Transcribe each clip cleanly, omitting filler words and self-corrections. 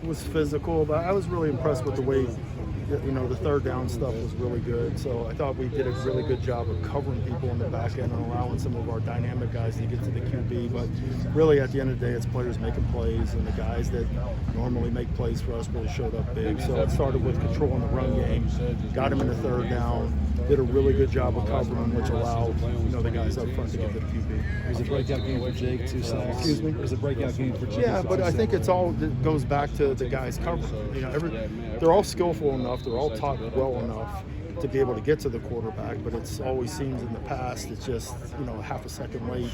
was physical, but I was really impressed with the way, the third down stuff was really good. So I thought we did a really good job of covering people in the back end and allowing some of our dynamic guys to get to the QB. But really, at the end of the day, it's players making plays, and the guys that normally make plays for us really showed up big. So it started with controlling the run game, got him in the third down, did a really good job of covering, which allowed the guys up front to get to the QB. It was a breakout game for Jake, 2 sacks. Excuse me? It was a breakout game for Jake. Yeah, but I think it goes back to the guys covering. They're all skillful enough, they're all taught well enough to be able to get to the quarterback, but it's always seems in the past it's just half a second late.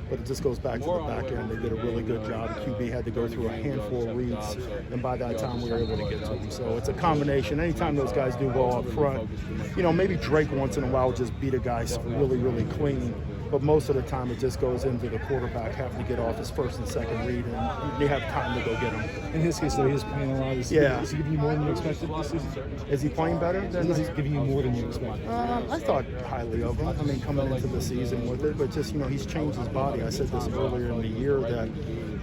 But it just goes back to the back end. They did a really good job. The QB had to go through a handful of reads, and by that time we were able to get to him. So it's a combination. Anytime those guys do well up front, maybe Drake once in a while will just beat a guy really, really clean. But most of the time it just goes into the quarterback having to get off his first and second read, and they have time to go get him. In his case, though, he is playing a lot. Is he giving you more than you expected this season? Is he playing better? Is he giving you more than you expected? I thought highly of him. I mean, coming into the season with it, but just he's changed his body. I said this earlier in the year that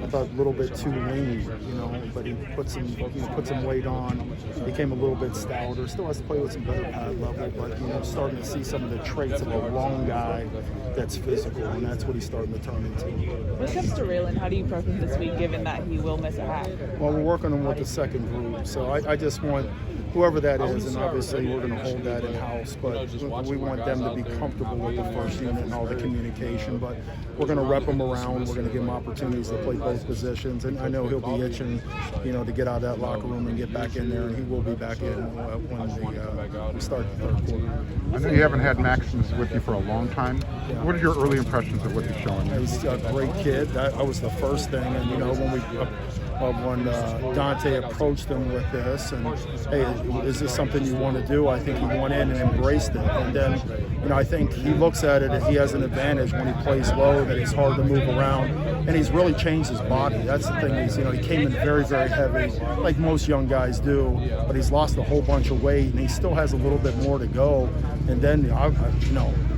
I thought a little bit too lean, but he put some weight on, became a little bit stouter. Still has to play with some better pad level, but starting to see some of the traits of a long guy that's physical, and that's what he's starting to turn into. When it comes to Raylan, how do you prep him this week, given that he will miss a half? Well, we're working on with the second group, so I just want whoever that is, and obviously we're going to hold that in-house, but we want them to be comfortable with the first unit and all the communication, but we're going to rep them around. We're going to give them opportunities to play both positions, and I know he'll be itching, to get out of that locker room and get back in there, and he will be back in when we start the third quarter. I know you haven't had Maximus with you for a long time. Yeah. What are your early impressions of what he's showing you? He's a great kid. That was the first thing, and when Dante approached him with this, and hey, is this something you want to do? I think he went in and embraced it, and then I think he looks at it and he has an advantage when he plays low, that he's hard to move around, and he's really changed his body. That's the thing. He came in very, very heavy, like most young guys do, but he's lost a whole bunch of weight, and he still has a little bit more to go. And then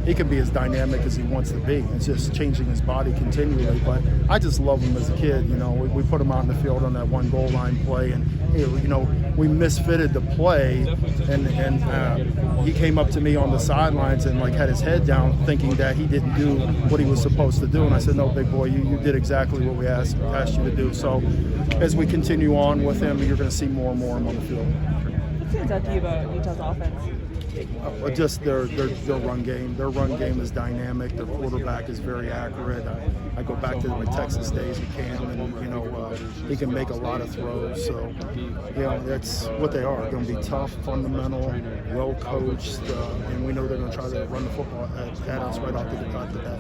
he can be as dynamic as he wants to be. It's just changing his body continually. But I just love him as a kid. We put him out in the field on that one goal line play, and we misfitted the play, and he came up to me on the sidelines and had his head down, thinking that he didn't do what he was supposed to do. And I said, no, big boy, you did exactly what we asked you to do. So as we continue on with him, you're going to see more and more of him on the field. What stands out to you about Utah's offense? Just their run game. Their run game is dynamic. Their quarterback is very accurate. I go back to my Texas days with Cam, and he can make a lot of throws. So that's what they are. Going to be tough, fundamental, well coached, and we know they're going to try to run the football at us right off the bat.